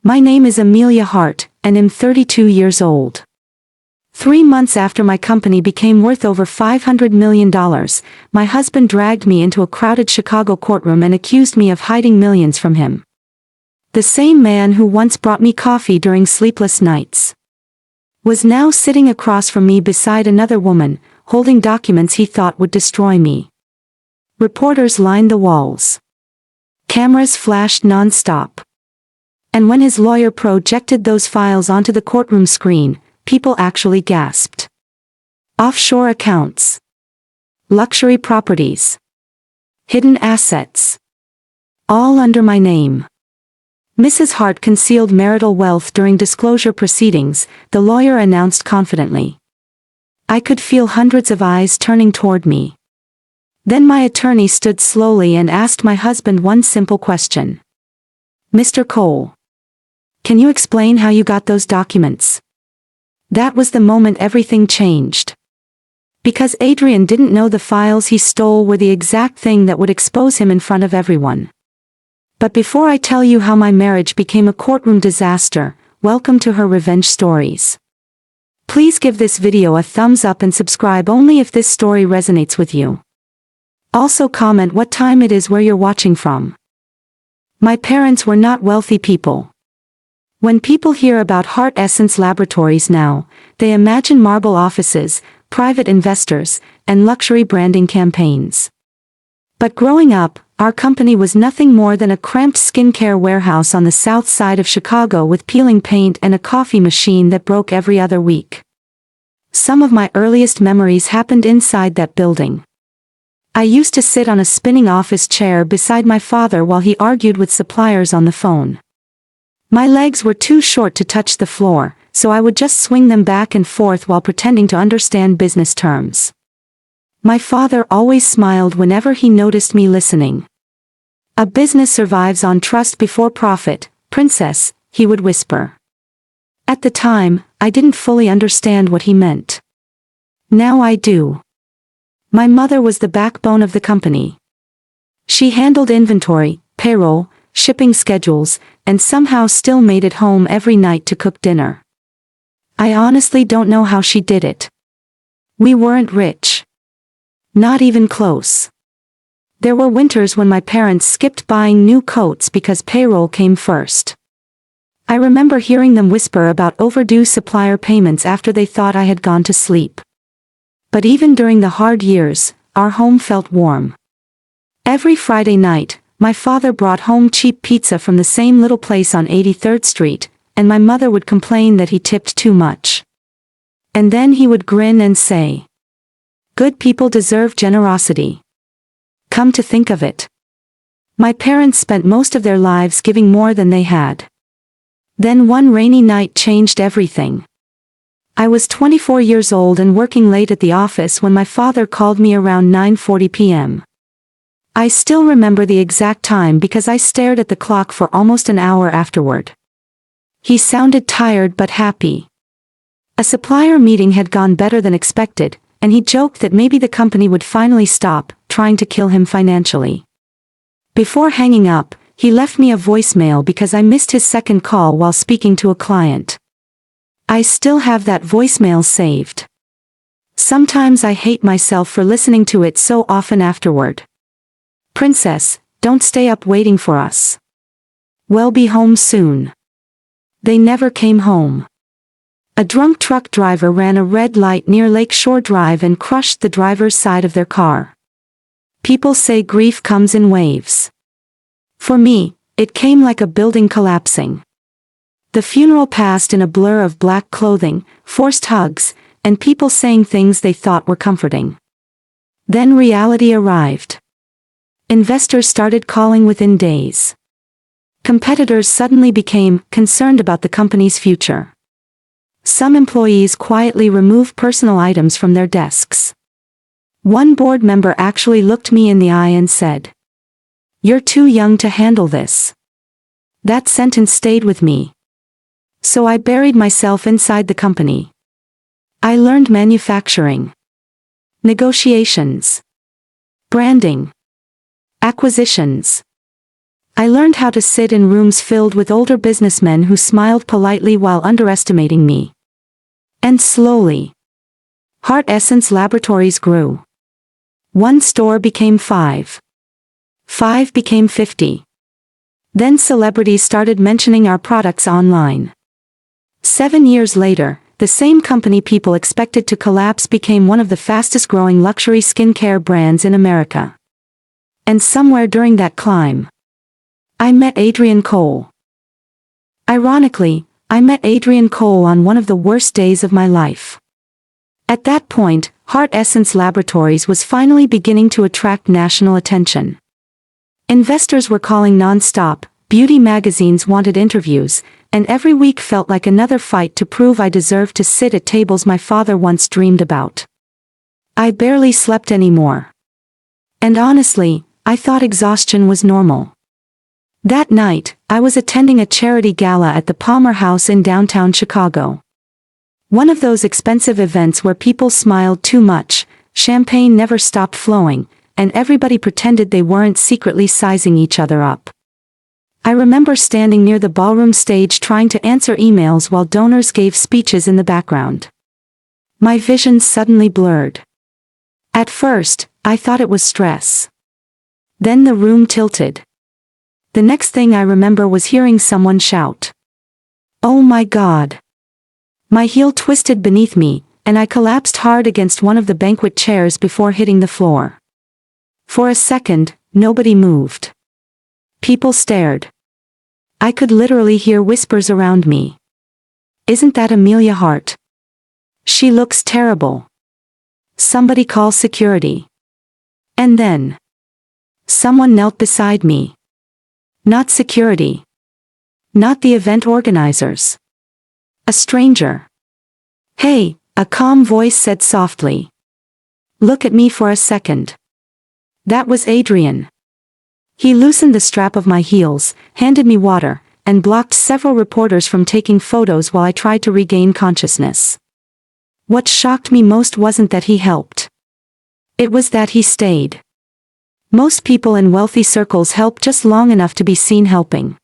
My name is Amelia Hart, and I'm 32 years old. 3 months after my company became worth over $500 million, my husband dragged me into a crowded Chicago courtroom and accused me of hiding millions from him. The same man who once brought me coffee during sleepless nights was now sitting across from me beside another woman, holding documents he thought would destroy me. Reporters lined the walls. Cameras flashed non-stop. And when his lawyer projected those files onto the courtroom screen, people actually gasped. Offshore accounts. Luxury properties. Hidden assets. All under my name. Mrs. Hart concealed marital wealth during disclosure proceedings, the lawyer announced confidently. I could feel hundreds of eyes turning toward me. Then my attorney stood slowly and asked my husband one simple question. Mr. Cole. Can you explain how you got those documents? That was the moment everything changed. Because Adrian didn't know the files he stole were the exact thing that would expose him in front of everyone. But before I tell you how my marriage became a courtroom disaster, welcome to her revenge stories. Please give this video a thumbs up and subscribe only if this story resonates with you. Also comment what time it is where you're watching from. My parents were not wealthy people. When people hear about Heart Essence Laboratories now, they imagine marble offices, private investors, and luxury branding campaigns. But growing up, our company was nothing more than a cramped skincare warehouse on the south side of Chicago with peeling paint and a coffee machine that broke every other week. Some of my earliest memories happened inside that building. I used to sit on a spinning office chair beside my father while he argued with suppliers on the phone. My legs were too short to touch the floor, so I would just swing them back and forth while pretending to understand business terms. My father always smiled whenever he noticed me listening. A business survives on trust before profit, princess, he would whisper. At the time, I didn't fully understand what he meant. Now I do. My mother was the backbone of the company. She handled inventory, payroll, shipping schedules, and somehow still made it home every night to cook dinner. I honestly don't know how she did it. We weren't rich. Not even close. There were winters when my parents skipped buying new coats because payroll came first. I remember hearing them whisper about overdue supplier payments after they thought I had gone to sleep. But even during the hard years, our home felt warm. Every Friday night, my father brought home cheap pizza from the same little place on 83rd Street, and my mother would complain that he tipped too much. And then he would grin and say, "Good people deserve generosity." Come to think of it, my parents spent most of their lives giving more than they had. Then one rainy night changed everything. I was 24 years old and working late at the office when my father called me around 9:40 p.m. I still remember the exact time because I stared at the clock for almost an hour afterward. He sounded tired but happy. A supplier meeting had gone better than expected, and he joked that maybe the company would finally stop trying to kill him financially. Before hanging up, he left me a voicemail because I missed his second call while speaking to a client. I still have that voicemail saved. Sometimes I hate myself for listening to it so often afterward. Princess, don't stay up waiting for us. We'll be home soon. They never came home. A drunk truck driver ran a red light near Lakeshore Drive and crushed the driver's side of their car. People say grief comes in waves. For me, it came like a building collapsing. The funeral passed in a blur of black clothing, forced hugs, and people saying things they thought were comforting. Then reality arrived. Investors started calling within days. Competitors suddenly became concerned about the company's future. Some employees quietly removed personal items from their desks. One board member actually looked me in the eye and said, "You're too young to handle this." That sentence stayed with me. So I buried myself inside the company. I learned manufacturing, negotiations, branding, acquisitions, I learned how to sit in rooms filled with older businessmen who smiled politely while underestimating me. And slowly, Heart Essence Laboratories grew. One store became 5. 5 became 50. Then celebrities started mentioning our products online. 7 years later, the same company people expected to collapse became one of the fastest-growing luxury skincare brands in America. And somewhere during that climb, I met Adrian Cole. Ironically, I met Adrian Cole on one of the worst days of my life. At that point, Heart Essence Laboratories was finally beginning to attract national attention. Investors were calling non-stop, beauty magazines wanted interviews, and every week felt like another fight to prove I deserved to sit at tables my father once dreamed about. I barely slept anymore. And honestly, I thought exhaustion was normal. That night, I was attending a charity gala at the Palmer House in downtown Chicago. One of those expensive events where people smiled too much, champagne never stopped flowing, and everybody pretended they weren't secretly sizing each other up. I remember standing near the ballroom stage trying to answer emails while donors gave speeches in the background. My vision suddenly blurred. At first, I thought it was stress. Then the room tilted. The next thing I remember was hearing someone shout, "Oh my God!" My heel twisted beneath me, and I collapsed hard against one of the banquet chairs before hitting the floor. For a second, nobody moved. People stared. I could literally hear whispers around me. "Isn't that Amelia Hart? She looks terrible. Somebody call security." And then, someone knelt beside me. Not security. Not the event organizers. A stranger. "Hey," a calm voice said softly. "Look at me for a second." That was Adrian. He loosened the strap of my heels, handed me water, and blocked several reporters from taking photos while I tried to regain consciousness. What shocked me most wasn't that he helped. It was that he stayed. Most people in wealthy circles help just long enough to be seen helping.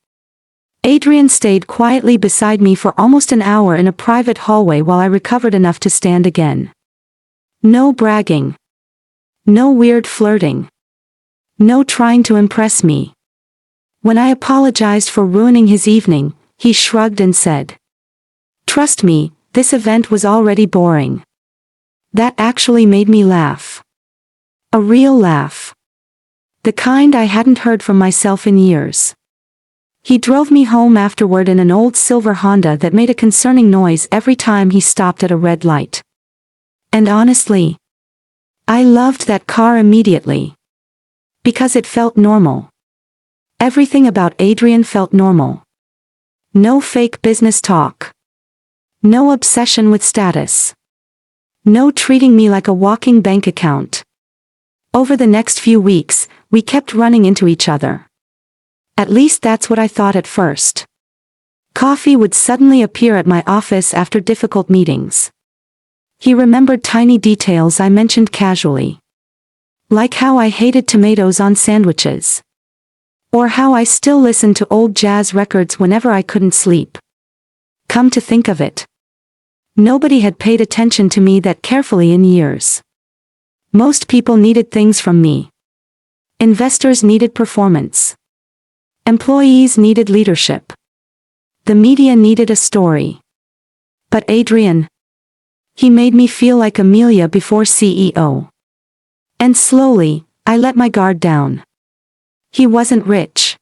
Adrian stayed quietly beside me for almost an hour in a private hallway while I recovered enough to stand again. No bragging. No weird flirting. No trying to impress me. When I apologized for ruining his evening, he shrugged and said, "Trust me, this event was already boring." That actually made me laugh. A real laugh. The kind I hadn't heard from myself in years. He drove me home afterward in an old silver Honda that made a concerning noise every time he stopped at a red light. And honestly, I loved that car immediately. Because it felt normal. Everything about Adrian felt normal. No fake business talk. No obsession with status. No treating me like a walking bank account. Over the next few weeks, we kept running into each other. At least that's what I thought at first. Coffee would suddenly appear at my office after difficult meetings. He remembered tiny details I mentioned casually. Like how I hated tomatoes on sandwiches. Or how I still listened to old jazz records whenever I couldn't sleep. Come to think of it, nobody had paid attention to me that carefully in years. Most people needed things from me. Investors needed performance. Employees needed leadership. The media needed a story. But Adrian, he made me feel like Amelia before CEO. And slowly, I let my guard down. He wasn't rich.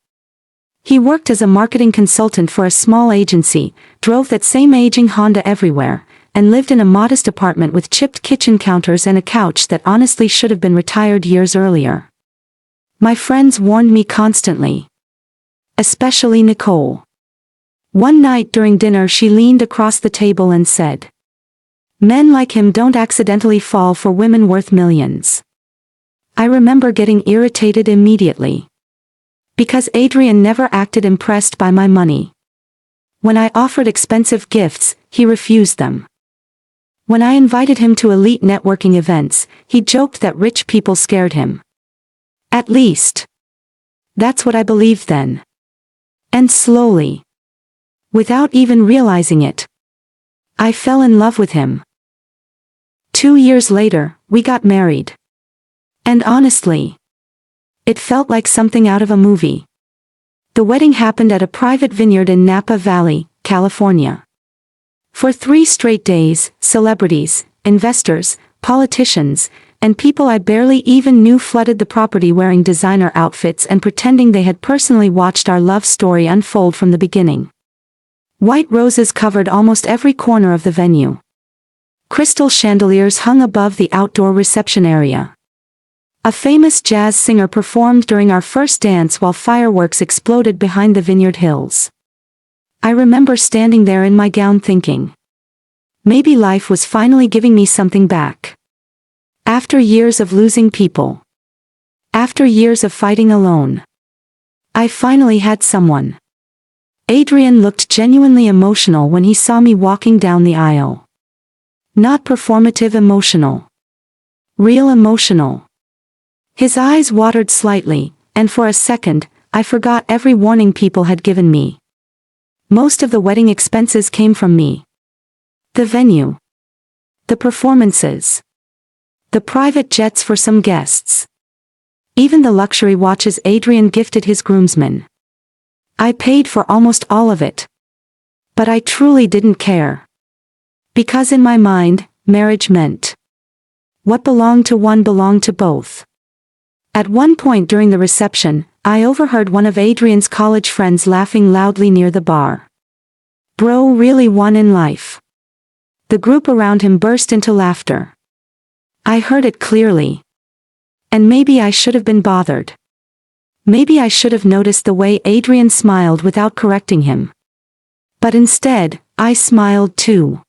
He worked as a marketing consultant for a small agency, drove that same aging Honda everywhere, and lived in a modest apartment with chipped kitchen counters and a couch that honestly should have been retired years earlier. My friends warned me constantly. Especially Nicole. One night during dinner she leaned across the table and said, "Men like him don't accidentally fall for women worth millions." I remember getting irritated immediately. Because Adrian never acted impressed by my money. When I offered expensive gifts, he refused them. When I invited him to elite networking events, he joked that rich people scared him. At least, That's what I believed then. And slowly, without even realizing it, I fell in love with him. 2 years later, we got married. And honestly, it felt like something out of a movie. The wedding happened at a private vineyard in Napa Valley, California. For 3 straight days, celebrities, investors, politicians, and people I barely even knew flooded the property wearing designer outfits and pretending they had personally watched our love story unfold from the beginning. White roses covered almost every corner of the venue. Crystal chandeliers hung above the outdoor reception area. A famous jazz singer performed during our first dance while fireworks exploded behind the vineyard hills. I remember standing there in my gown thinking, maybe life was finally giving me something back. After years of losing people. After years of fighting alone. I finally had someone. Adrian looked genuinely emotional when he saw me walking down the aisle. Not performative emotional. Real emotional. His eyes watered slightly, and for a second, I forgot every warning people had given me. Most of the wedding expenses came from me. The venue. The performances. The private jets for some guests. Even the luxury watches Adrian gifted his groomsmen. I paid for almost all of it. But I truly didn't care. Because in my mind, marriage meant what belonged to one belonged to both. At one point during the reception, I overheard one of Adrian's college friends laughing loudly near the bar. Bro really won in life. The group around him burst into laughter. I heard it clearly. And maybe I should have been bothered. Maybe I should have noticed the way Adrian smiled without correcting him. But instead, I smiled too.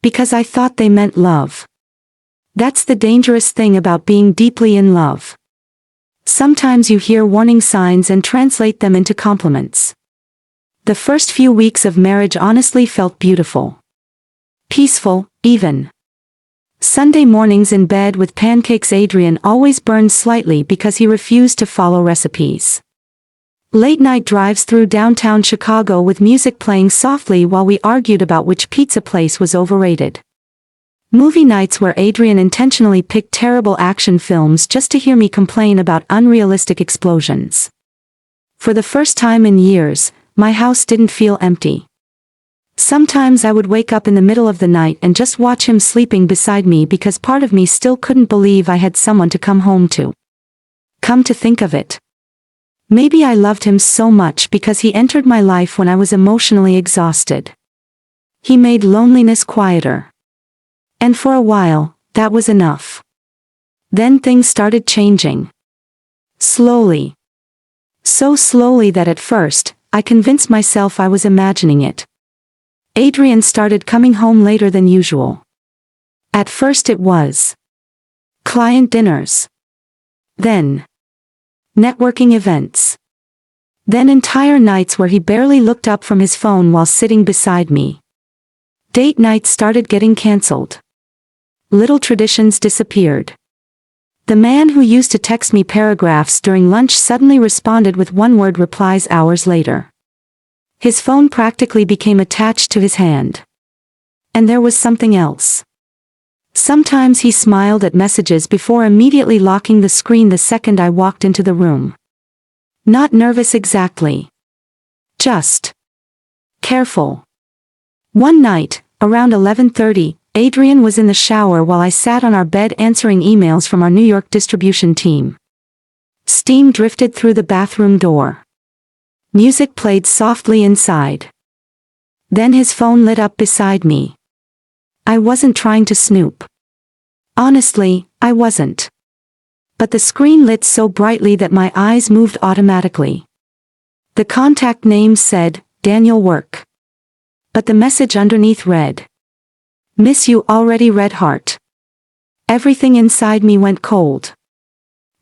Because I thought they meant love. That's the dangerous thing about being deeply in love. Sometimes you hear warning signs and translate them into compliments. The first few weeks of marriage honestly felt beautiful. Peaceful, even. Sunday mornings in bed with pancakes. Adrian always burned slightly because he refused to follow recipes. Late night drives through downtown Chicago with music playing softly while we argued about which pizza place was overrated. Movie nights where Adrian intentionally picked terrible action films just to hear me complain about unrealistic explosions. For the first time in years, my house didn't feel empty. Sometimes I would wake up in the middle of the night and just watch him sleeping beside me because part of me still couldn't believe I had someone to come home to. Come to think of it. Maybe I loved him so much because he entered my life when I was emotionally exhausted. He made loneliness quieter. And for a while, that was enough. Then things started changing. Slowly. So slowly that at first, I convinced myself I was imagining it. Adrian started coming home later than usual. At first it was client dinners. Then networking events. Then entire nights where he barely looked up from his phone while sitting beside me. Date nights started getting cancelled. Little traditions disappeared. The man who used to text me paragraphs during lunch suddenly responded with one-word replies hours later. His phone practically became attached to his hand. And there was something else. Sometimes he smiled at messages before immediately locking the screen the second I walked into the room. Not nervous exactly. Just careful. One night, around 11:30, Adrian was in the shower while I sat on our bed answering emails from our New York distribution team. Steam drifted through the bathroom door. Music played softly inside. Then his phone lit up beside me. I wasn't trying to snoop. Honestly, I wasn't. But the screen lit so brightly that my eyes moved automatically. The contact name said, Daniel Work. But the message underneath read, Miss you already, red heart. Everything inside me went cold.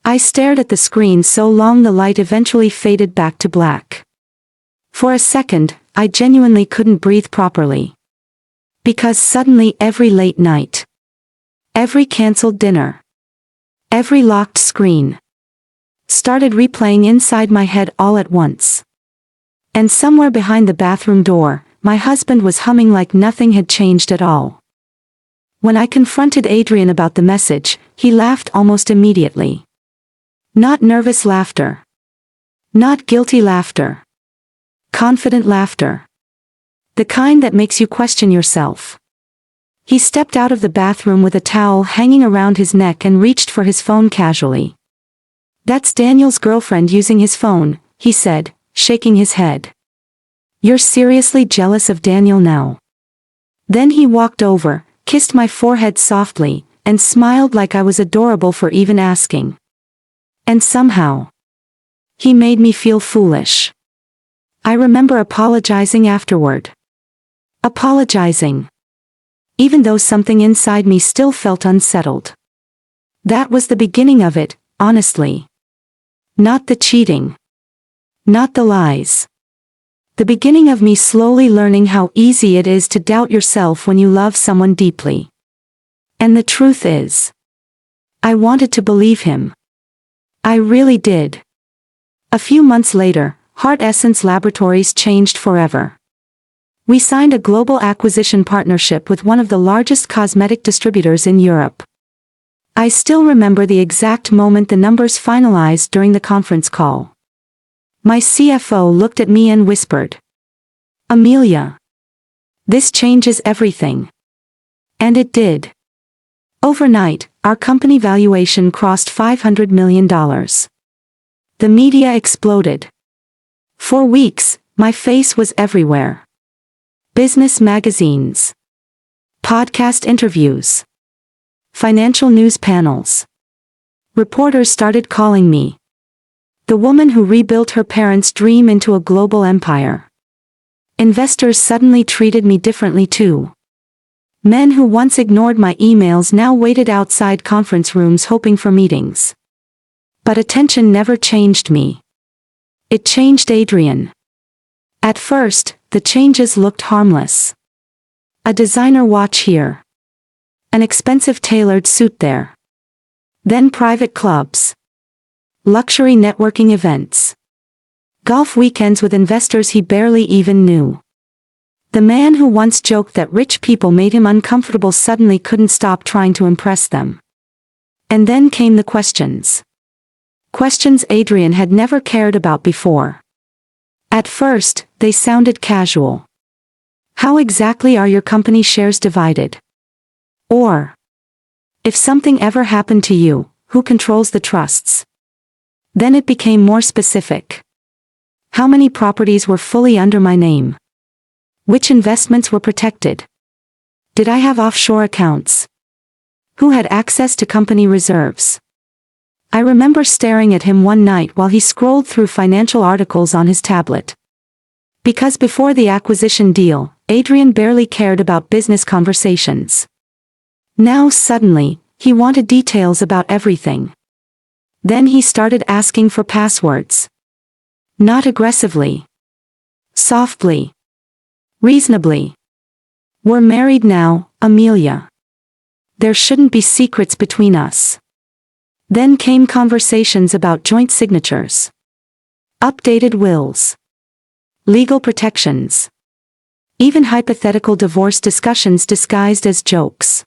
I stared at the screen so long the light eventually faded back to black. For a second, I genuinely couldn't breathe properly. Because suddenly every late night, every cancelled dinner, every locked screen, started replaying inside my head all at once. And somewhere behind the bathroom door, my husband was humming like nothing had changed at all. When I confronted Adrian about the message, he laughed almost immediately. Not nervous laughter. Not guilty laughter. Confident laughter. The kind that makes you question yourself. He stepped out of the bathroom with a towel hanging around his neck and reached for his phone casually. "That's Daniel's girlfriend using his phone," he said, shaking his head. "You're seriously jealous of Daniel now?" Then he walked over, kissed my forehead softly, and smiled like I was adorable for even asking. And somehow, he made me feel foolish. I remember apologizing afterward. Apologizing. Even though something inside me still felt unsettled. That was the beginning of it, honestly. Not the cheating. Not the lies. The beginning of me slowly learning how easy it is to doubt yourself when you love someone deeply. And the truth is, I wanted to believe him. I really did. A few months later, Heart Essence Laboratories changed forever. We signed a global acquisition partnership with one of the largest cosmetic distributors in Europe. I still remember the exact moment the numbers finalized during the conference call. My CFO looked at me and whispered, "Amelia, this changes everything." And it did. Overnight, our company valuation crossed $500 million. The media exploded. For weeks, my face was everywhere. Business magazines. Podcast interviews. Financial news panels. Reporters started calling me the woman who rebuilt her parents' dream into a global empire. Investors suddenly treated me differently too. Men who once ignored my emails now waited outside conference rooms hoping for meetings. But attention never changed me. It changed Adrian. At first, the changes looked harmless. A designer watch here. An expensive tailored suit there. Then private clubs. Luxury networking events. Golf weekends with investors he barely even knew. The man who once joked that rich people made him uncomfortable suddenly couldn't stop trying to impress them. And then came the questions. Questions Adrian had never cared about before. At first, they sounded casual. How exactly are your company shares divided? Or, if something ever happened to you, who controls the trusts? Then it became more specific. How many properties were fully under my name? Which investments were protected? Did I have offshore accounts? Who had access to company reserves? I remember staring at him one night while he scrolled through financial articles on his tablet. Because before the acquisition deal, Adrian barely cared about business conversations. Now suddenly, he wanted details about everything. Then he started asking for passwords. Not aggressively. Softly. Reasonably. "We're married now, Amelia. There shouldn't be secrets between us." Then came conversations about joint signatures. Updated wills. Legal protections. Even hypothetical divorce discussions disguised as jokes.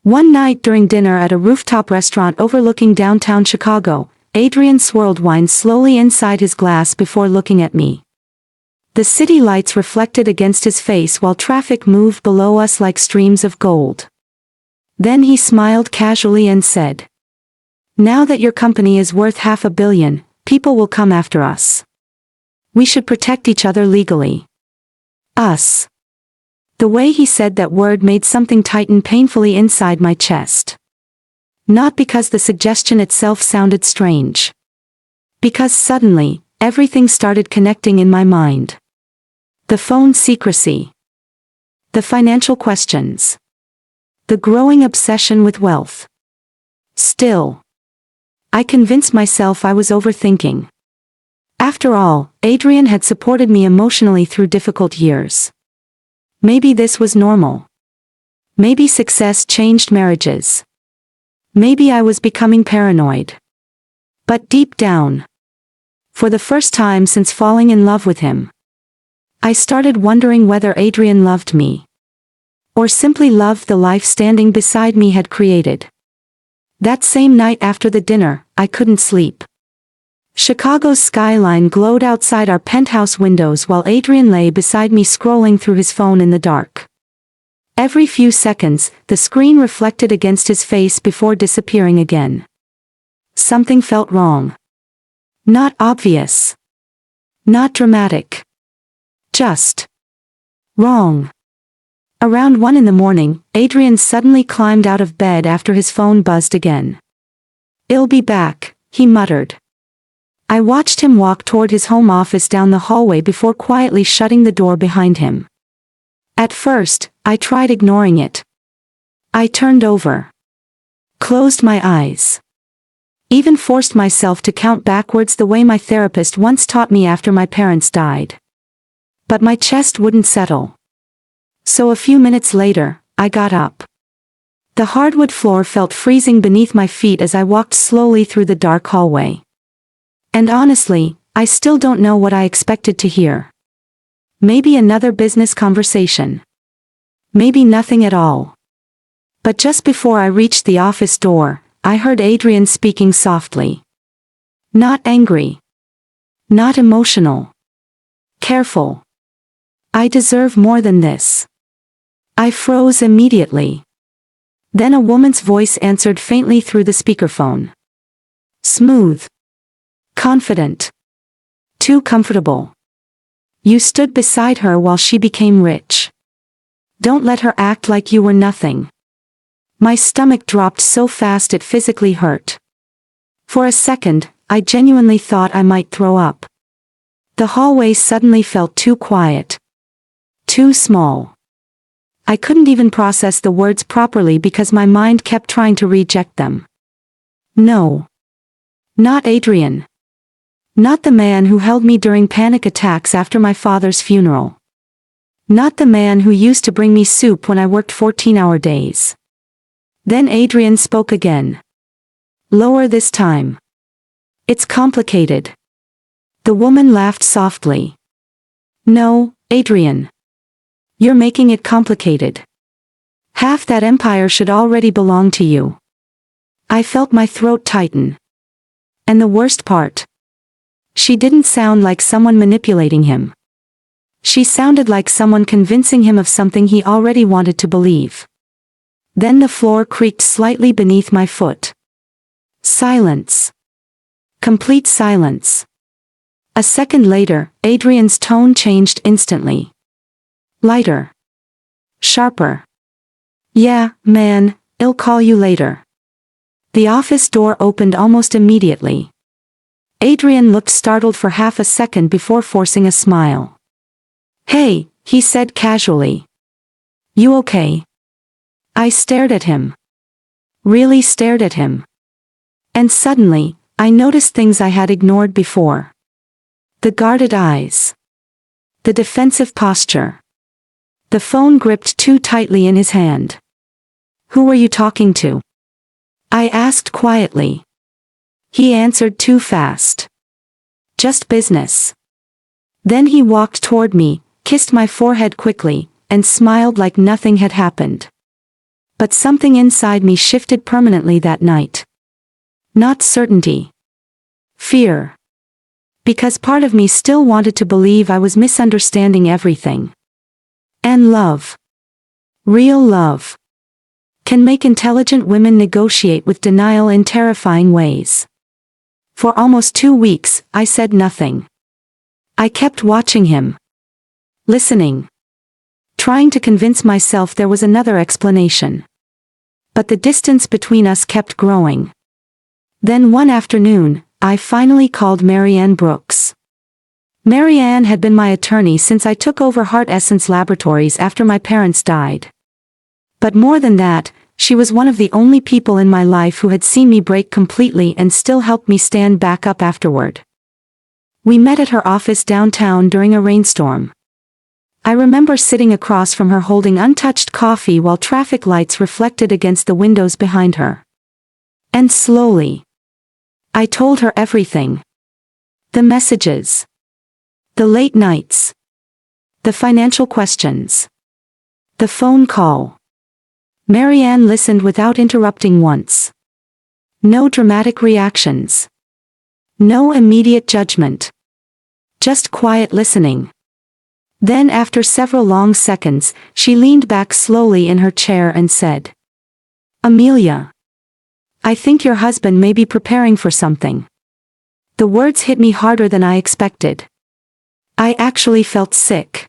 One night during dinner at a rooftop restaurant overlooking downtown Chicago, Adrian swirled wine slowly inside his glass before looking at me. The city lights reflected against his face while traffic moved below us like streams of gold. Then he smiled casually and said, "Now that your company is worth $500 million, people will come after us. We should protect each other legally." Us. The way he said that word made something tighten painfully inside my chest. Not because the suggestion itself sounded strange. Because suddenly, everything started connecting in my mind. The phone secrecy. The financial questions. The growing obsession with wealth. Still, I convinced myself I was overthinking. After all, Adrian had supported me emotionally through difficult years. Maybe this was normal. Maybe success changed marriages. Maybe I was becoming paranoid. But deep down, for the first time since falling in love with him, I started wondering whether Adrian loved me, or simply loved the life standing beside me had created. That same night after the dinner, I couldn't sleep. Chicago's skyline glowed outside our penthouse windows while Adrian lay beside me scrolling through his phone in the dark. Every few seconds, the screen reflected against his face before disappearing again. Something felt wrong. Not obvious. Not dramatic. Just wrong. Around 1 in the morning, Adrian suddenly climbed out of bed after his phone buzzed again. "I'll be back," he muttered. I watched him walk toward his home office down the hallway before quietly shutting the door behind him. At first, I tried ignoring it. I turned over, closed my eyes, even forced myself to count backwards the way my therapist once taught me after my parents died. But my chest wouldn't settle. So a few minutes later, I got up. The hardwood floor felt freezing beneath my feet as I walked slowly through the dark hallway. And honestly, I still don't know what I expected to hear. Maybe another business conversation. Maybe nothing at all. But just before I reached the office door, I heard Adrian speaking softly. Not angry. Not emotional. Careful. "I deserve more than this." I froze immediately. Then a woman's voice answered faintly through the speakerphone. Smooth. Confident. Too comfortable. "You stood beside her while she became rich. Don't let her act like you were nothing." My stomach dropped so fast it physically hurt. For a second, I genuinely thought I might throw up. The hallway suddenly felt too quiet. Too small. I couldn't even process the words properly because my mind kept trying to reject them. No. Not Adrian. Not the man who held me during panic attacks after my father's funeral. Not the man who used to bring me soup when I worked 14-hour days. Then Adrian spoke again. Lower this time. "It's complicated." The woman laughed softly. "No, Adrian. You're making it complicated. Half that empire should already belong to you." I felt my throat tighten. And the worst part. She didn't sound like someone manipulating him. She sounded like someone convincing him of something he already wanted to believe. Then the floor creaked slightly beneath my foot. Silence. Complete silence. A second later, Adrian's tone changed instantly. Lighter. Sharper. "Yeah, man, I'll call you later." The office door opened almost immediately. Adrian looked startled for half a second before forcing a smile. "Hey," he said casually. "You okay?" I stared at him. Really stared at him. And suddenly, I noticed things I had ignored before. The guarded eyes. The defensive posture. The phone gripped too tightly in his hand. "Who were you talking to?" I asked quietly. He answered too fast. "Just business." Then he walked toward me, kissed my forehead quickly, and smiled like nothing had happened. But something inside me shifted permanently that night. Not certainty. Fear. Because part of me still wanted to believe I was misunderstanding everything. And love. Real love. Can make intelligent women negotiate with denial in terrifying ways. For almost 2 weeks, I said nothing. I kept watching him. Listening. Trying to convince myself there was another explanation. But the distance between us kept growing. Then one afternoon, I finally called Marianne Brooks. Marianne had been my attorney since I took over Heart Essence Laboratories after my parents died. But more than that, she was one of the only people in my life who had seen me break completely and still helped me stand back up afterward. We met at her office downtown during a rainstorm. I remember sitting across from her holding untouched coffee while traffic lights reflected against the windows behind her. And slowly, I told her everything. The messages. The late nights. The financial questions. The phone call. Marianne listened without interrupting once. No dramatic reactions. No immediate judgment. Just quiet listening. Then after several long seconds, she leaned back slowly in her chair and said, "Amelia. I think your husband may be preparing for something." The words hit me harder than I expected. I actually felt sick.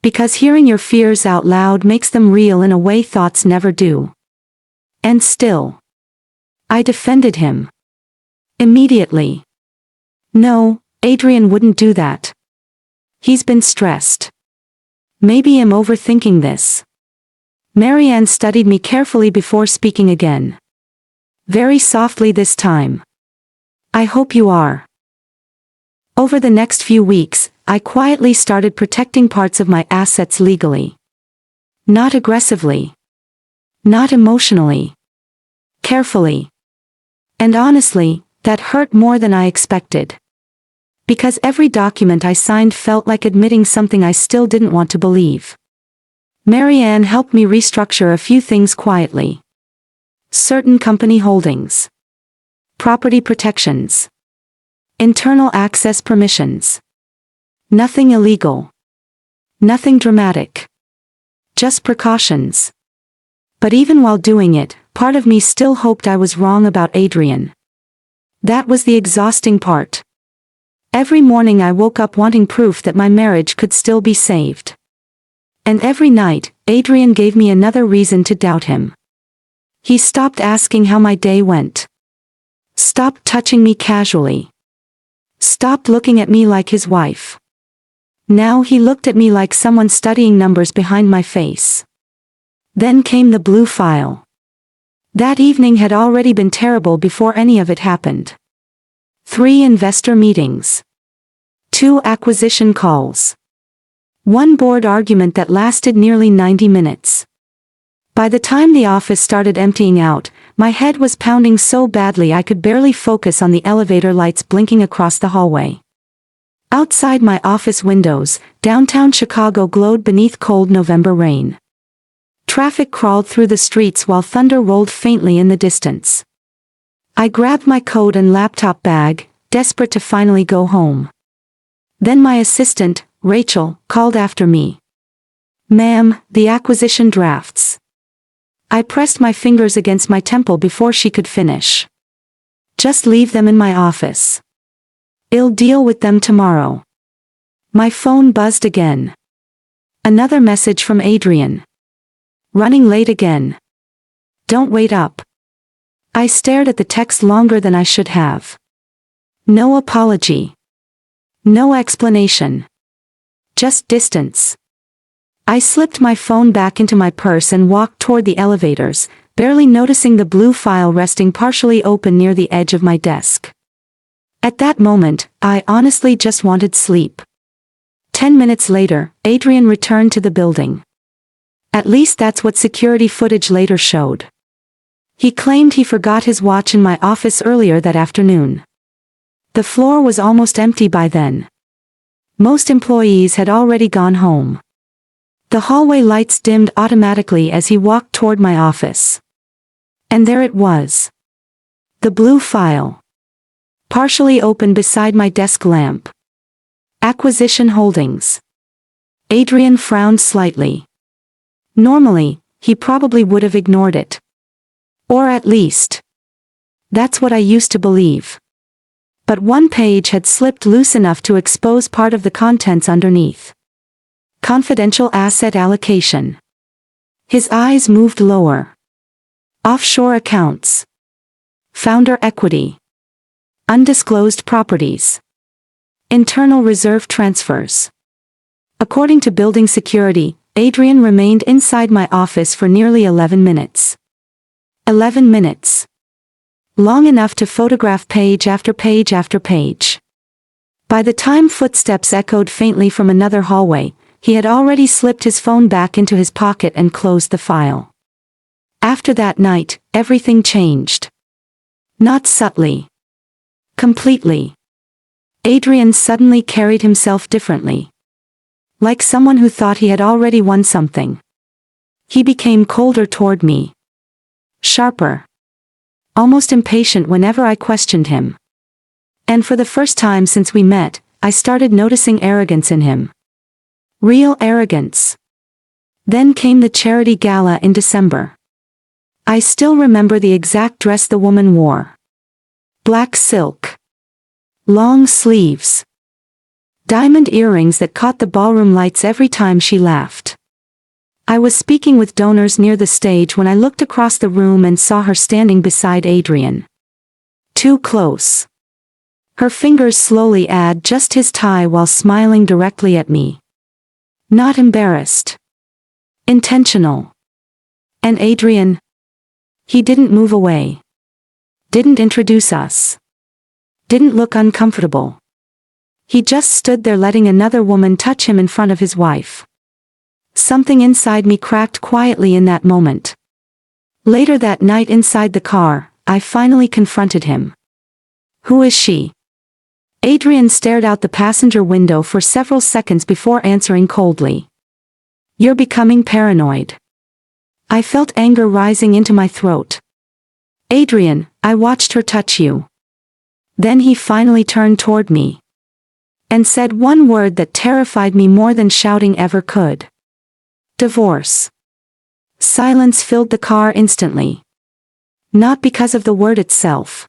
Because hearing your fears out loud makes them real in a way thoughts never do. And still, I defended him. Immediately. No, Adrian wouldn't do that. He's been stressed. Maybe I'm overthinking this. Marianne studied me carefully before speaking again. Very softly this time. I hope you are. Over the next few weeks, I quietly started protecting parts of my assets legally. Not aggressively. Not emotionally. Carefully. And honestly, that hurt more than I expected. Because every document I signed felt like admitting something I still didn't want to believe. Marianne helped me restructure a few things quietly. Certain company holdings. Property protections. Internal access permissions. Nothing illegal. Nothing dramatic. Just precautions. But even while doing it, part of me still hoped I was wrong about Adrian. That was the exhausting part. Every morning I woke up wanting proof that my marriage could still be saved. And every night, Adrian gave me another reason to doubt him. He stopped asking how my day went. Stopped touching me casually. Stopped looking at me like his wife. Now he looked at me like someone studying numbers behind my face. Then came the blue file. That evening had already been terrible before any of it happened. 3 investor meetings. 2 acquisition calls. 1 board argument that lasted nearly 90 minutes. By the time the office started emptying out, my head was pounding so badly I could barely focus on the elevator lights blinking across the hallway. Outside my office windows, downtown Chicago glowed beneath cold November rain. Traffic crawled through the streets while thunder rolled faintly in the distance. I grabbed my coat and laptop bag, desperate to finally go home. Then my assistant, Rachel, called after me. "Ma'am, the acquisition drafts." I pressed my fingers against my temple before she could finish. "Just leave them in my office. I'll deal with them tomorrow." My phone buzzed again. Another message from Adrian. "Running late again. Don't wait up." I stared at the text longer than I should have. No apology. No explanation. Just distance. I slipped my phone back into my purse and walked toward the elevators, barely noticing the blue file resting partially open near the edge of my desk. At that moment, I honestly just wanted sleep. 10 minutes later, Adrian returned to the building. At least that's what security footage later showed. He claimed he forgot his watch in my office earlier that afternoon. The floor was almost empty by then. Most employees had already gone home. The hallway lights dimmed automatically as he walked toward my office. And there it was. The blue file. Partially open beside my desk lamp. Acquisition holdings. Adrian frowned slightly. Normally, he probably would have ignored it. Or at least. That's what I used to believe. But one page had slipped loose enough to expose part of the contents underneath. Confidential asset allocation. His eyes moved lower. Offshore accounts. Founder equity. Undisclosed properties. Internal reserve transfers. According to building security, Adrian remained inside my office for nearly 11 minutes. 11 minutes. Long enough to photograph page after page after page. By the time footsteps echoed faintly from another hallway, he had already slipped his phone back into his pocket and closed the file. After that night, everything changed. Not subtly. Completely. Adrian suddenly carried himself differently. Like someone who thought he had already won something. He became colder toward me. Sharper. Almost impatient whenever I questioned him. And for the first time since we met, I started noticing arrogance in him. Real arrogance. Then came the charity gala in December. I still remember the exact dress the woman wore. Black silk. Long sleeves. Diamond earrings that caught the ballroom lights every time she laughed. I was speaking with donors near the stage when I looked across the room and saw her standing beside Adrian. Too close. Her fingers slowly adjust his tie while smiling directly at me. Not embarrassed. Intentional. And Adrian? He didn't move away. Didn't introduce us. Didn't look uncomfortable. He just stood there letting another woman touch him in front of his wife. Something inside me cracked quietly in that moment. Later that night inside the car, I finally confronted him. Who is she? Adrian stared out the passenger window for several seconds before answering coldly. You're becoming paranoid. I felt anger rising into my throat. Adrian, I watched her touch you. Then he finally turned toward me. And said one word that terrified me more than shouting ever could. Divorce. Silence filled the car instantly. Not because of the word itself.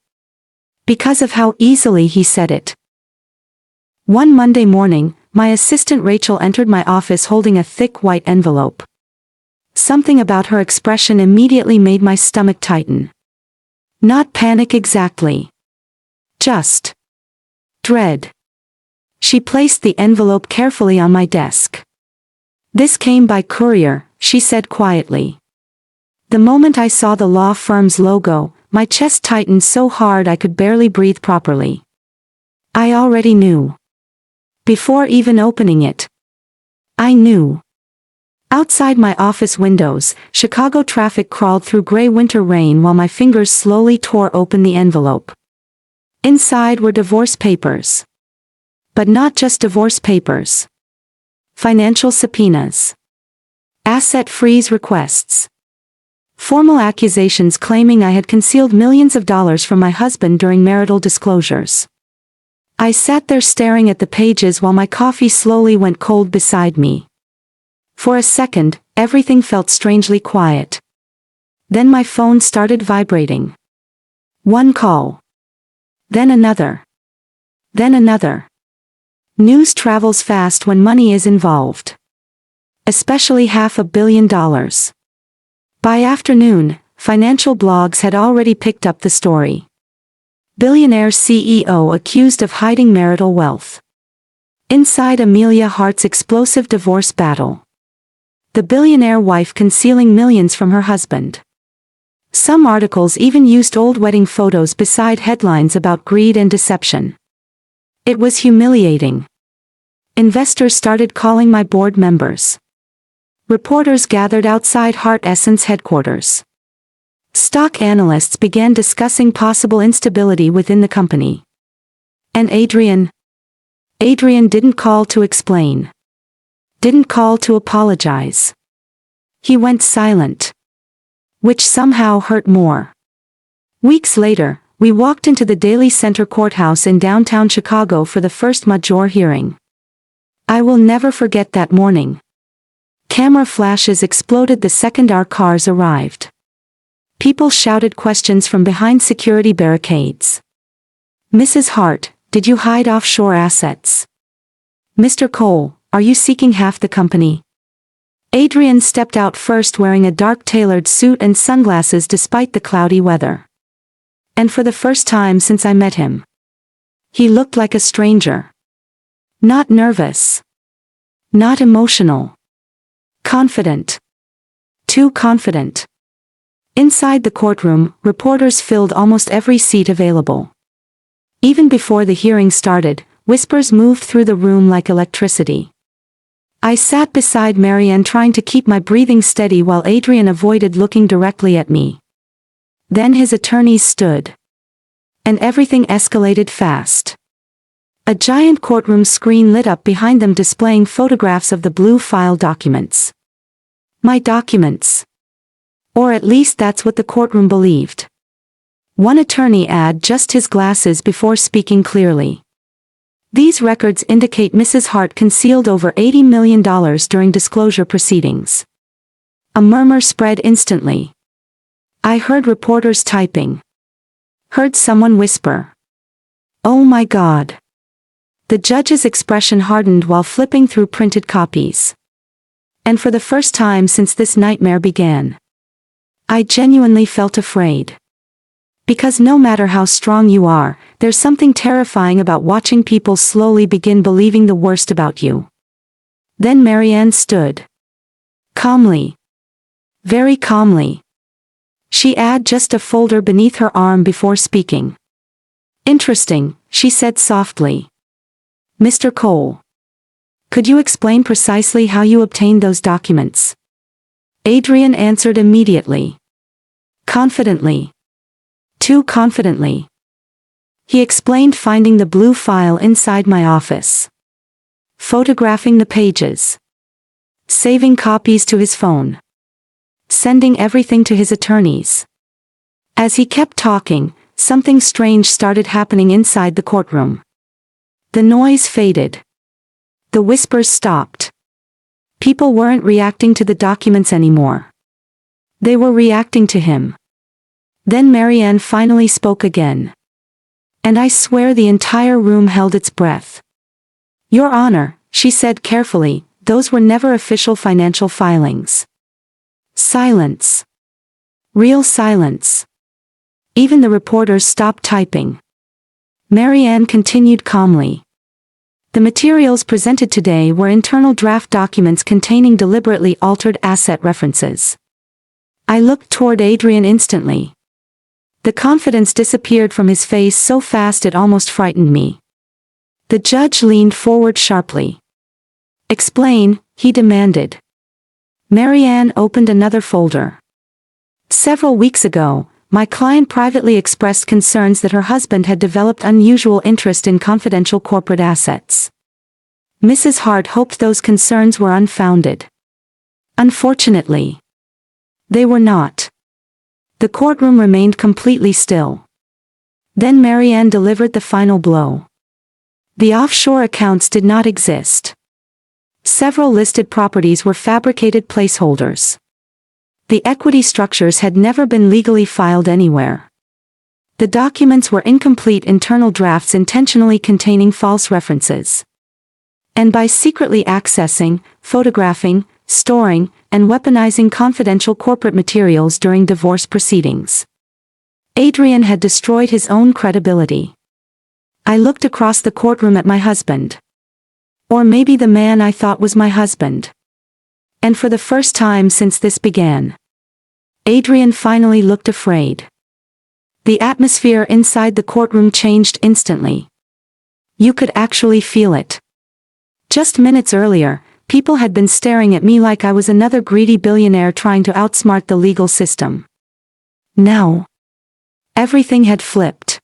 Because of how easily he said it. One Monday morning, my assistant Rachel entered my office holding a thick white envelope. Something about her expression immediately made my stomach tighten. Not panic exactly. Just dread. She placed the envelope carefully on my desk. This came by courier, she said quietly. The moment I saw the law firm's logo, my chest tightened so hard I could barely breathe properly. I already knew. Before even opening it. I knew. Outside my office windows, Chicago traffic crawled through gray winter rain while my fingers slowly tore open the envelope. Inside were divorce papers. But not just divorce papers. Financial subpoenas. Asset freeze requests. Formal accusations claiming I had concealed millions of dollars from my husband during marital disclosures. I sat there staring at the pages while my coffee slowly went cold beside me. For a second, everything felt strangely quiet. Then my phone started vibrating. One call. Then another. Then another. News travels fast when money is involved. Especially $500 million. By afternoon, financial blogs had already picked up the story. Billionaire CEO accused of hiding marital wealth. Inside Amelia Hart's explosive divorce battle. The billionaire wife concealing millions from her husband. Some articles even used old wedding photos beside headlines about greed and deception. It was humiliating. Investors started calling my board members. Reporters gathered outside Hart Essence headquarters. Stock analysts began discussing possible instability within the company. And Adrian didn't call to explain. Didn't call to apologize. He went silent. Which somehow hurt more. Weeks later, we walked into the Daly Center courthouse in downtown Chicago for the first major hearing. I will never forget that morning. Camera flashes exploded the second our cars arrived. People shouted questions from behind security barricades. Mrs. Hart, did you hide offshore assets? Mr. Cole, are you seeking half the company? Adrian stepped out first wearing a dark tailored suit and sunglasses despite the cloudy weather. And for the first time since I met him. He looked like a stranger. Not nervous. Not emotional. Confident. Too confident. Inside the courtroom, reporters filled almost every seat available. Even before the hearing started, whispers moved through the room like electricity. I sat beside Marianne trying to keep my breathing steady while Adrian avoided looking directly at me. Then his attorneys stood. And everything escalated fast. A giant courtroom screen lit up behind them displaying photographs of the blue file documents. My documents. Or at least that's what the courtroom believed. One attorney adjusted his glasses before speaking clearly. These records indicate Mrs. Hart concealed over $80 million during disclosure proceedings. A murmur spread instantly. I heard reporters typing. Heard someone whisper. Oh my God. The judge's expression hardened while flipping through printed copies. And for the first time since this nightmare began, I genuinely felt afraid. Because no matter how strong you are, there's something terrifying about watching people slowly begin believing the worst about you. Then Marianne stood. Calmly. Very calmly. She adjusted a folder beneath her arm before speaking. Interesting, she said softly. Mr. Cole. Could you explain precisely how you obtained those documents? Adrian answered immediately. Confidently. Too confidently. He explained finding the blue file inside my office. Photographing the pages. Saving copies to his phone. Sending everything to his attorneys. As he kept talking, something strange started happening inside the courtroom. The noise faded. The whispers stopped. People weren't reacting to the documents anymore. They were reacting to him. Then Marianne finally spoke again. And I swear the entire room held its breath. Your Honor, she said carefully, those were never official financial filings. Silence. Real silence. Even the reporters stopped typing. Marianne continued calmly. The materials presented today were internal draft documents containing deliberately altered asset references. I looked toward Adrian instantly. The confidence disappeared from his face so fast it almost frightened me. The judge leaned forward sharply. Explain, he demanded. Marianne opened another folder. Several weeks ago, my client privately expressed concerns that her husband had developed unusual interest in confidential corporate assets. Mrs. Hart hoped those concerns were unfounded. Unfortunately, they were not. The courtroom remained completely still. Then Marianne delivered the final blow. The offshore accounts did not exist. Several listed properties were fabricated placeholders. The equity structures had never been legally filed anywhere. The documents were incomplete internal drafts intentionally containing false references. And by secretly accessing, photographing, storing, and weaponizing confidential corporate materials during divorce proceedings, Adrian had destroyed his own credibility. I looked across the courtroom at my husband. Or maybe the man I thought was my husband. And for the first time since this began, Adrian finally looked afraid. The atmosphere inside the courtroom changed instantly. You could actually feel it. Just minutes earlier, people had been staring at me like I was another greedy billionaire trying to outsmart the legal system. Now, everything had flipped.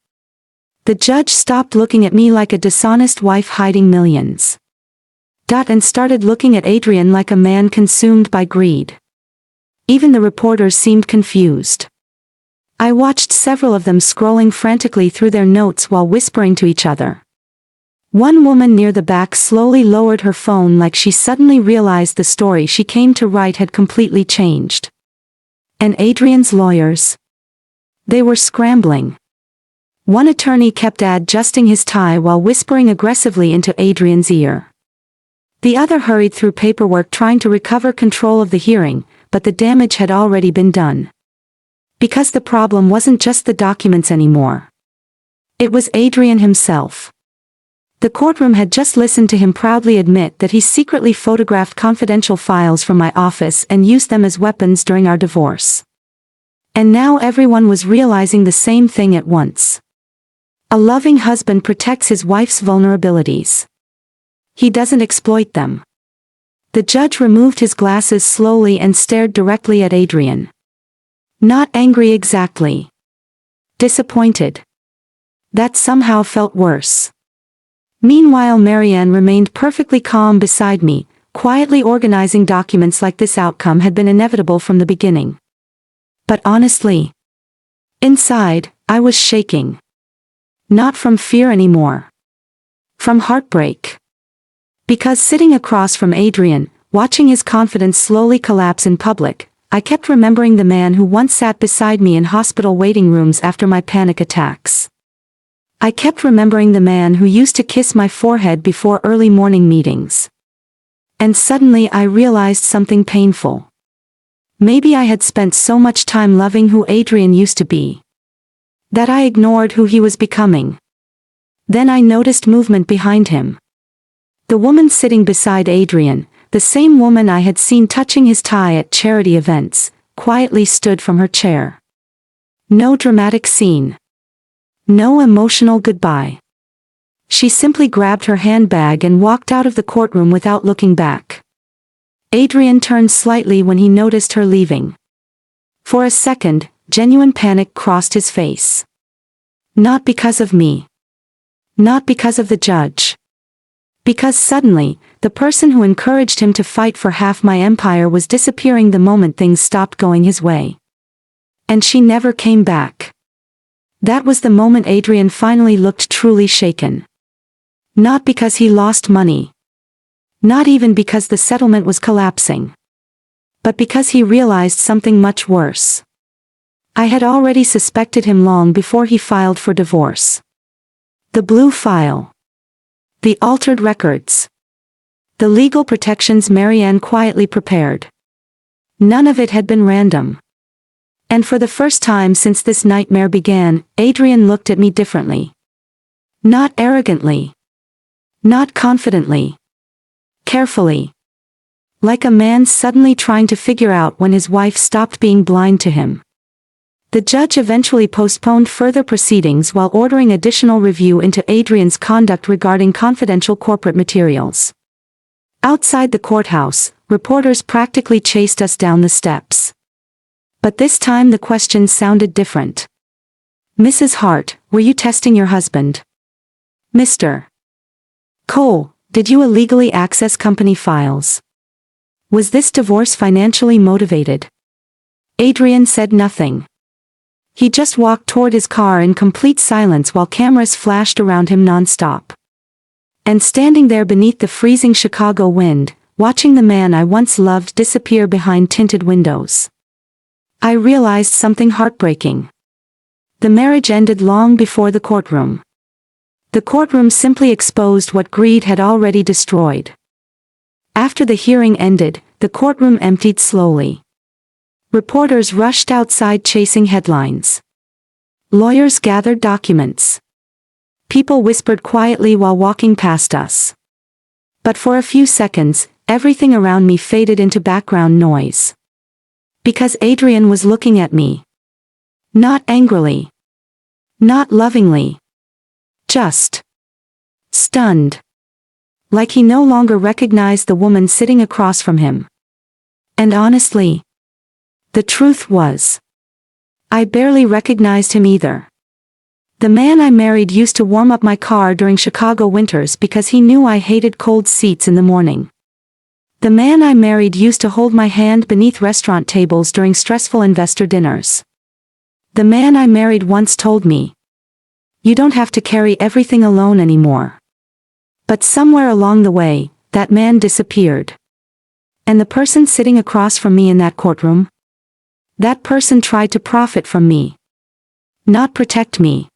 The judge stopped looking at me like a dishonest wife hiding millions. And started looking at Adrian like a man consumed by greed. Even the reporters seemed confused. I watched several of them scrolling frantically through their notes while whispering to each other. One woman near the back slowly lowered her phone like she suddenly realized the story she came to write had completely changed. And Adrian's lawyers? They were scrambling. One attorney kept adjusting his tie while whispering aggressively into Adrian's ear. The other hurried through paperwork trying to recover control of the hearing, but the damage had already been done. Because the problem wasn't just the documents anymore. It was Adrian himself. The courtroom had just listened to him proudly admit that he secretly photographed confidential files from my office and used them as weapons during our divorce. And now everyone was realizing the same thing at once. A loving husband protects his wife's vulnerabilities. He doesn't exploit them. The judge removed his glasses slowly and stared directly at Adrian. Not angry exactly. Disappointed. That somehow felt worse. Meanwhile, Marianne remained perfectly calm beside me, quietly organizing documents like this outcome had been inevitable from the beginning. But honestly, inside, I was shaking. Not from fear anymore. From heartbreak. Because sitting across from Adrian, watching his confidence slowly collapse in public, I kept remembering the man who once sat beside me in hospital waiting rooms after my panic attacks. I kept remembering the man who used to kiss my forehead before early morning meetings. And suddenly I realized something painful. Maybe I had spent so much time loving who Adrian used to be, that I ignored who he was becoming. Then I noticed movement behind him. The woman sitting beside Adrian, the same woman I had seen touching his tie at charity events, quietly stood from her chair. No dramatic scene. No emotional goodbye. She simply grabbed her handbag and walked out of the courtroom without looking back. Adrian turned slightly when he noticed her leaving. For a second, genuine panic crossed his face. Not because of me. Not because of the judge. Because suddenly, the person who encouraged him to fight for half my empire was disappearing the moment things stopped going his way. And she never came back. That was the moment Adrian finally looked truly shaken. Not because he lost money. Not even because the settlement was collapsing. But because he realized something much worse. I had already suspected him long before he filed for divorce. The blue file. The altered records. The legal protections Marianne quietly prepared. None of it had been random. And for the first time since this nightmare began, Adrian looked at me differently. Not arrogantly. Not confidently. Carefully. Like a man suddenly trying to figure out when his wife stopped being blind to him. The judge eventually postponed further proceedings while ordering additional review into Adrian's conduct regarding confidential corporate materials. Outside the courthouse, reporters practically chased us down the steps. But this time the questions sounded different. Mrs. Hart, were you testing your husband? Mr. Cole, did you illegally access company files? Was this divorce financially motivated? Adrian said nothing. He just walked toward his car in complete silence while cameras flashed around him non-stop. And standing there beneath the freezing Chicago wind, watching the man I once loved disappear behind tinted windows, I realized something heartbreaking. The marriage ended long before the courtroom. The courtroom simply exposed what greed had already destroyed. After the hearing ended, the courtroom emptied slowly. Reporters rushed outside chasing headlines. Lawyers gathered documents. People whispered quietly while walking past us. But for a few seconds, everything around me faded into background noise. Because Adrian was looking at me. Not angrily. Not lovingly. Just stunned. Like he no longer recognized the woman sitting across from him. And honestly, the truth was, I barely recognized him either. The man I married used to warm up my car during Chicago winters because he knew I hated cold seats in the morning. The man I married used to hold my hand beneath restaurant tables during stressful investor dinners. The man I married once told me, "You don't have to carry everything alone anymore." But somewhere along the way, that man disappeared. And the person sitting across from me in that courtroom? That person tried to profit from me. Not protect me.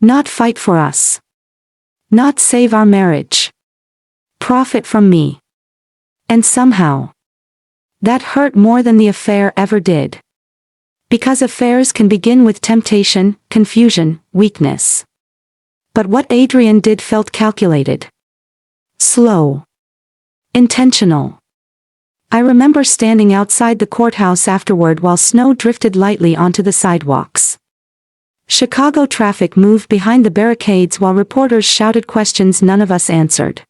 Not fight for us. Not save our marriage. Profit from me. And somehow, that hurt more than the affair ever did. Because affairs can begin with temptation, confusion, weakness. But what Adrian did felt calculated. Slow. Intentional. I remember standing outside the courthouse afterward while snow drifted lightly onto the sidewalks. Chicago traffic moved behind the barricades while reporters shouted questions none of us answered.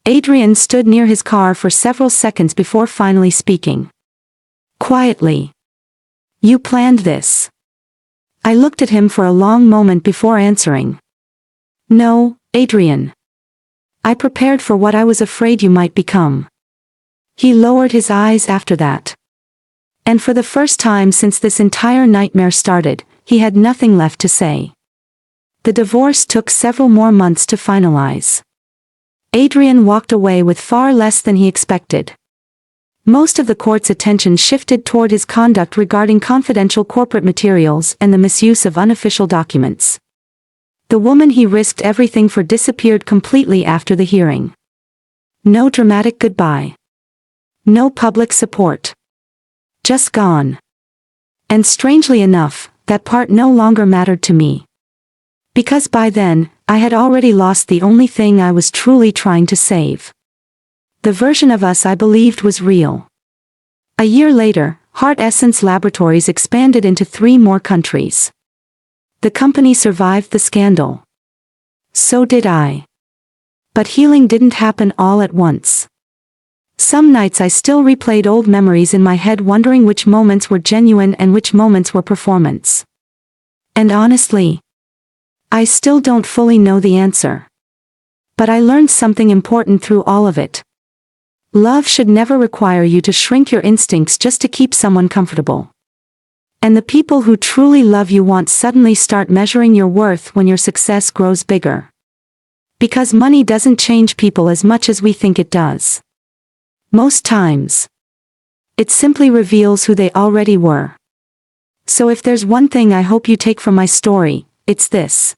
Adrian stood near his car for several seconds before finally speaking. Quietly. "You planned this." I looked at him for a long moment before answering. No, Adrian. I prepared for what I was afraid you might become. He lowered his eyes after that. And for the first time since this entire nightmare started, he had nothing left to say. The divorce took several more months to finalize. Adrian walked away with far less than he expected. Most of the court's attention shifted toward his conduct regarding confidential corporate materials and the misuse of unofficial documents. The woman he risked everything for disappeared completely after the hearing. No dramatic goodbye. No public support. Just gone. And strangely enough, that part no longer mattered to me. Because by then, I had already lost the only thing I was truly trying to save. The version of us I believed was real. A year later, Heart Essence Laboratories expanded into 3 more countries. The company survived the scandal. So did I. But healing didn't happen all at once. Some nights I still replayed old memories in my head, wondering which moments were genuine and which moments were performance. And honestly, I still don't fully know the answer. But I learned something important through all of it. Love should never require you to shrink your instincts just to keep someone comfortable. And the people who truly love you won't suddenly start measuring your worth when your success grows bigger. Because money doesn't change people as much as we think it does. Most times, it simply reveals who they already were. So if there's one thing I hope you take from my story, it's this.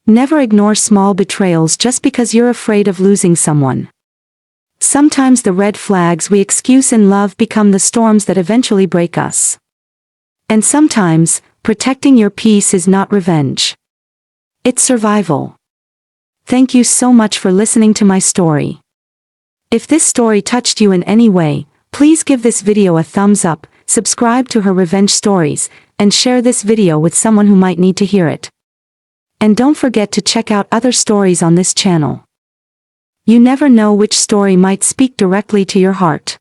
Never ignore small betrayals just because you're afraid of losing someone. Sometimes the red flags we excuse in love become the storms that eventually break us. And sometimes, protecting your peace is not revenge. It's survival. Thank you so much for listening to my story. If this story touched you in any way, please give this video a thumbs up, subscribe to Her Revenge Stories, and share this video with someone who might need to hear it. And don't forget to check out other stories on this channel. You never know which story might speak directly to your heart.